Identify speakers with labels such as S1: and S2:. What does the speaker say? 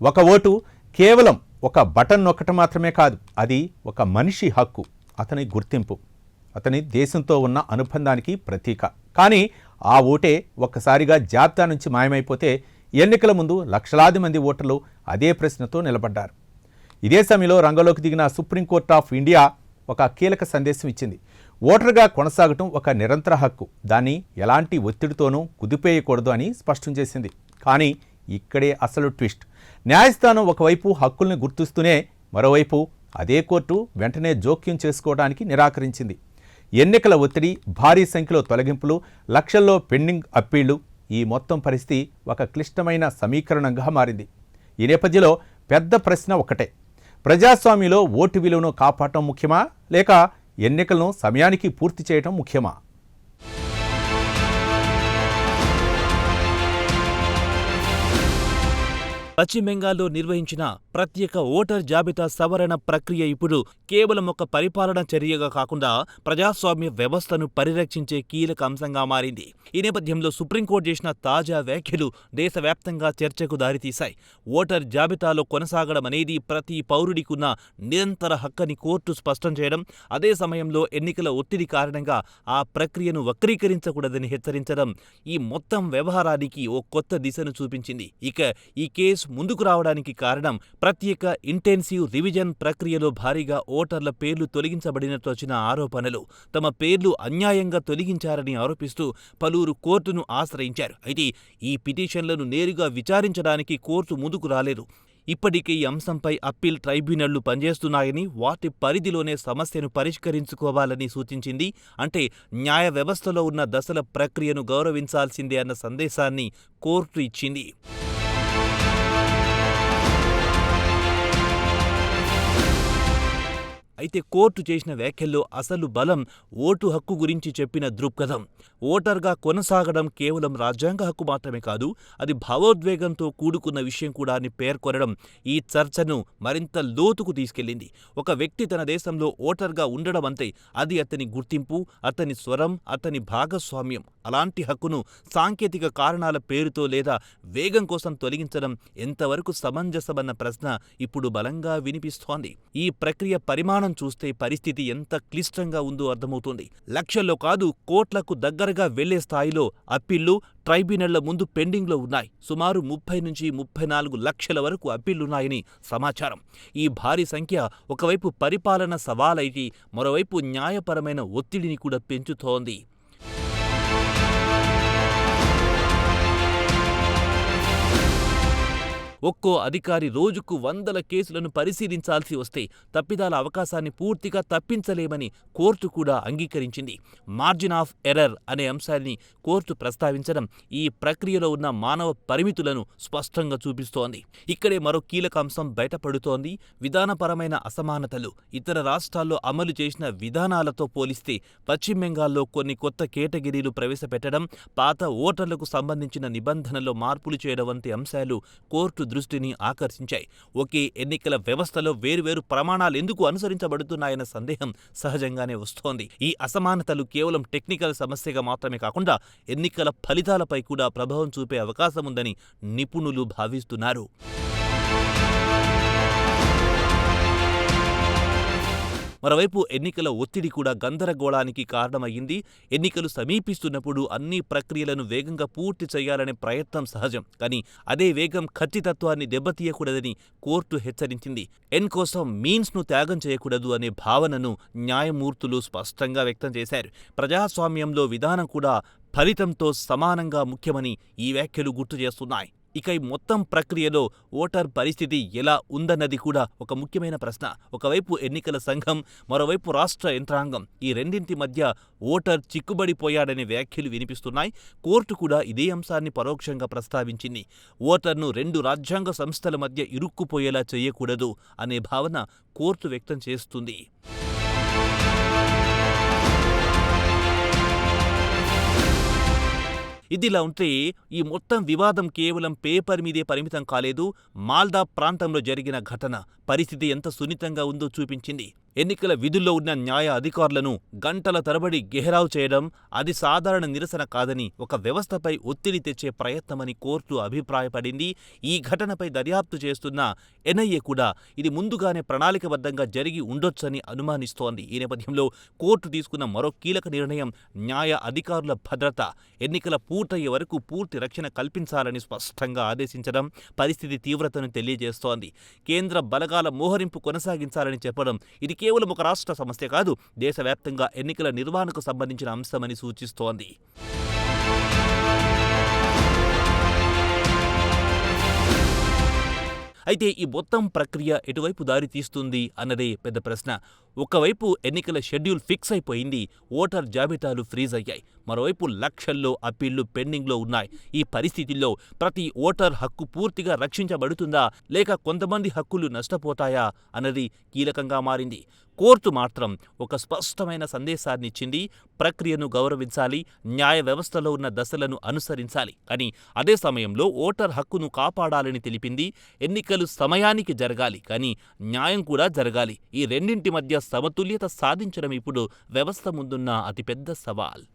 S1: ఒక ఓటు కేవలం ఒక బటన్ నొక్కటం మాత్రమే కాదు, అది ఒక మనిషి హక్కు, అతని గుర్తింపు, అతని దేశంతో ఉన్న అనుబంధానికి ప్రతీక. కానీ ఆ ఓటే ఒక్కసారిగా జాబితా నుంచి మాయమైపోతే ఎన్నికల ముందు లక్షలాది మంది ఓటర్లు అదే ప్రశ్నతో నిలబడ్డారు. ఇదే సమయంలో రంగంలోకి దిగిన సుప్రీంకోర్టు ఆఫ్ ఇండియా ఒక కీలక సందేశం ఇచ్చింది. ఓటర్గా కొనసాగటం ఒక నిరంతర హక్కు, దాన్ని ఎలాంటి ఒత్తిడితోనూ కుదిపేయకూడదు అని స్పష్టం చేసింది. కానీ ఇక్కడే అసలు ట్విస్ట్. న్యాయస్థానం ఒకవైపు హక్కుల్ని గుర్తిస్తూనే మరోవైపు అదే కోర్టు వెంటనే జోక్యం చేసుకోవడానికి నిరాకరించింది. ఎన్నికల ఒత్తిడి, భారీ సంఖ్యలో తొలగింపులు, లక్షల్లో పెండింగ్ అప్పీళ్లు, ఈ మొత్తం పరిస్థితి ఒక క్లిష్టమైన సమీకరణంగా మారింది. ఈ నేపథ్యంలో పెద్ద ప్రశ్న ఒకటే: ప్రజాస్వామ్యంలో ఓటు విలువను కాపాడటం ముఖ్యమా, లేక ఎన్నికలను సమయానికి పూర్తి చేయటం ముఖ్యమా?
S2: పశ్చిమ బెంగాల్లో నిర్వహించిన ప్రత్యేక ఓటర్ జాబితా సవరణ ప్రక్రియ ఇప్పుడు కేవలం ఒక పరిపాలన చర్యగా కాకుండా ప్రజాస్వామ్య వ్యవస్థను పరిరక్షించే కీలక అంశంగా మారింది. ఈ నేపథ్యంలో సుప్రీంకోర్టు చేసిన తాజా వ్యాఖ్యలు దేశవ్యాప్తంగా చర్చకు దారితీశాయి. ఓటర్ జాబితాలో కొనసాగడం అనేది ప్రతి పౌరుడికున్న నిరంతర హక్కని కోర్టు స్పష్టం చేయడం, అదే సమయంలో ఎన్నికల ఒత్తిడి కారణంగా ఆ ప్రక్రియను వక్రీకరించకూడదని హెచ్చరించడం ఈ మొత్తం వ్యవహారానికి ఓ కొత్త దిశను చూపించింది. ఇక ఈ కేసు ముందుకు రావడానికి కారణం ప్రత్యేక ఇంటెన్సివ్ రివిజన్ ప్రక్రియలో భారీగా ఓటర్ల పేర్లు తొలగించబడినట్లు వచ్చిన ఆరోపణలు. తమ పేర్లు అన్యాయంగా తొలగించారని ఆరోపిస్తూ పలువురు కోర్టును ఆశ్రయించారు. అయితే ఈ పిటిషన్లను నేరుగా విచారించడానికి కోర్టు ముందుకు రాలేదు. ఇప్పటికే ఈ అంశంపై అప్పీల్ ట్రైబ్యునళ్లు పనిచేస్తున్నాయని, వాటి పరిధిలోనే సమస్యను పరిష్కరించుకోవాలని సూచించింది. అంటే న్యాయ వ్యవస్థలో ఉన్న దశల ప్రక్రియను గౌరవించాల్సిందే అన్న సందేశాన్ని కోర్టు ఇచ్చింది. అయితే కోర్టు చేసిన వ్యాఖ్యల్లో అసలు బలం ఓటు హక్కు గురించి చెప్పిన దృక్పథం. ఓటర్గా కొనసాగడం కేవలం రాజ్యాంగ హక్కు మాత్రమే కాదు, అది భావోద్వేగంతో కూడుకున్న విషయం కూడా అని పేర్కొనడం ఈ చర్చను మరింత లోతుకు తీసుకెళ్లింది. ఒక వ్యక్తి తన దేశంలో ఓటర్గా ఉండడం అంటే అది అతని గుర్తింపు, అతని స్వరం, అతని భాగస్వామ్యం. అలాంటి హక్కును సాంకేతిక కారణాల పేరుతో లేదా వేగం కోసం తొలగించడం ఎంతవరకు సమంజసమన్న ప్రశ్న ఇప్పుడు బలంగా వినిపిస్తోంది. ఈ ప్రక్రియ పరిమాణం చూస్తే పరిస్థితి ఎంత క్లిష్టంగా ఉందో అర్థమవుతోంది. లక్షల్లో కాదు, కోట్లకు దగ్గరగా వెళ్లే స్థాయిలో అప్పీళ్లు ట్రైబ్యునళ్ల ముందు పెండింగ్లో ఉన్నాయి. సుమారు 30 నుంచి 34 లక్షల వరకు అప్పీళ్లున్నాయని సమాచారం. ఈ భారీ సంఖ్య ఒకవైపు పరిపాలన సవాలైతే మరోవైపు న్యాయపరమైన ఒత్తిడిని కూడా పెంచుతోంది. ఒక్కో అధికారి రోజుకు వందల కేసులను పరిశీలించాల్సి వస్తే తప్పిదాల అవకాశాన్ని పూర్తిగా తప్పించలేమని కోర్టు కూడా అంగీకరించింది. మార్జిన్ ఆఫ్ ఎర్రర్ అనే అంశాన్ని కోర్టు ప్రస్తావించడం ఈ ప్రక్రియలో ఉన్న మానవ పరిమితులను స్పష్టంగా చూపిస్తోంది. ఇక్కడే మరో కీలక అంశం బయటపడుతోంది: విధానపరమైన అసమానతలు. ఇతర రాష్ట్రాల్లో అమలు చేసిన విధానాలతో పోలిస్తే పశ్చిమ బెంగాల్లో కొన్ని కొత్త కేటగిరీలు ప్రవేశపెట్టడం, పాత ఓటర్లకు సంబంధించిన నిబంధనల్లో మార్పులు చేయడం వంటి అంశాలు కోర్టు దృష్టిని ఆకర్షించాయి. ఒకే ఎన్నికల వ్యవస్థలో వేర్వేరు ప్రమాణాలు ఎందుకు అనుసరించబడుతున్నాయన్న సందేహం సహజంగానే వస్తోంది. ఈ అసమానతలు కేవలం టెక్నికల్ సమస్యగా మాత్రమే కాకుండా ఎన్నికల ఫలితాలపై కూడా ప్రభావం చూపే అవకాశముందని నిపుణులు భావిస్తున్నారు. మరోవైపు ఎన్నికల ఒత్తిడి కూడా గందరగోళానికి కారణమయ్యింది. ఎన్నికలు సమీపిస్తున్నప్పుడు అన్ని ప్రక్రియలను వేగంగా పూర్తి చేయాలనే ప్రయత్నం సహజం. కానీ అదే వేగం ఖచ్చితత్వాన్ని దెబ్బతీయకూడదని కోర్టు హెచ్చరించింది. ఎన్ కోసం మీన్స్ను త్యాగం చేయకూడదు అనే భావనను న్యాయమూర్తులు స్పష్టంగా వ్యక్తం చేశారు. ప్రజాస్వామ్యంలో విధానం కూడా ఫలితంతో సమానంగా ముఖ్యమని ఈ వ్యాఖ్యలు గుర్తు చేస్తున్నాయి. ఇక ఈ మొత్తం ప్రక్రియలో ఓటర్ పరిస్థితి ఎలా ఉందన్నది కూడా ఒక ముఖ్యమైన ప్రశ్న. ఒకవైపు ఎన్నికల సంఘం, మరోవైపు రాష్ట్ర యంత్రాంగం. ఈ రెండింటి మధ్య ఓటర్ చిక్కుబడిపోయాడనే వ్యాఖ్యలు వినిపిస్తున్నాయి. కోర్టు కూడా ఇదే అంశాన్ని పరోక్షంగా ప్రస్తావించింది. ఓటర్ను 2 రాజ్యాంగ సంస్థల మధ్య ఇరుక్కుపోయేలా చేయకూడదు అనే భావన కోర్టు వ్యక్తం చేస్తుంది. ఇదిలా ఉంటే ఈ మొత్తం వివాదం కేవలం పేపర్ మీదే పరిమితం కాలేదు. మాల్దా ప్రాంతంలో జరిగిన ఘటన పరిస్థితి ఎంత సున్నితంగా ఉందో చూపించింది. ఎన్నికల విధుల్లో ఉన్న న్యాయ అధికారులను గంటల తరబడి గెహ్రావ్ చేయడం అది సాధారణ నిరసన కాదని, ఒక వ్యవస్థపై ఒత్తిడి తెచ్చే ప్రయత్నమని కోర్టు అభిప్రాయపడింది. ఈ ఘటనపై దర్యాప్తు చేస్తున్న ఎన్ఐఏ కూడా ఇది ముందుగానే ప్రణాళికబద్ధంగా జరిగి ఉండొచ్చని అనుమానిస్తోంది. ఈ నేపథ్యంలో కోర్టు తీసుకున్న మరో కీలక నిర్ణయం న్యాయ అధికారుల భద్రత. ఎన్నికల పూర్తయ్యే వరకు పూర్తి రక్షణ కల్పించాలని స్పష్టంగా ఆదేశించడం పరిస్థితి తీవ్రతను తెలియజేస్తోంది. కేంద్ర బలగాల మోహరింపు కొనసాగించాలని చెప్పడం ఇది కేవలం ఒక రాష్ట్ర సమస్య కాదు, దేశవ్యాప్తంగా ఎన్నికల నిర్వహణకు సంబంధించిన అంశమని సూచిస్తోంది. అయితే ఈ మొత్తం ప్రక్రియ ఎటువైపు దారి తీస్తుంది అన్నదే పెద్ద ప్రశ్న. ఒకవైపు ఎన్నికల షెడ్యూల్ ఫిక్స్ అయిపోయింది, ఓటర్ జాబితాలు ఫ్రీజ్ అయ్యాయి. మరోవైపు లక్షల్లో అప్పీళ్లు పెండింగ్లో ఉన్నాయి. ఈ పరిస్థితుల్లో ప్రతి ఓటర్ హక్కు పూర్తిగా రక్షించబడుతుందా, లేక కొంతమంది హక్కులు నష్టపోతాయా అన్నది కీలకంగా మారింది. కోర్టు మాత్రం ఒక స్పష్టమైన సందేశాన్నిచ్చింది. ప్రక్రియను గౌరవించాలి, న్యాయ వ్యవస్థలో ఉన్న దశలను అనుసరించాలి. కానీ అదే సమయంలో ఓటర్ హక్కును కాపాడాలని తెలిపింది. ఎన్నికలు సమయానికి జరగాలి, కానీ న్యాయం కూడా జరగాలి. ఈ రెండింటి మధ్య సమతుల్యత సాధించడం ఇప్పుడు వ్యవస్థ ముందున్న అతిపెద్ద సవాల్.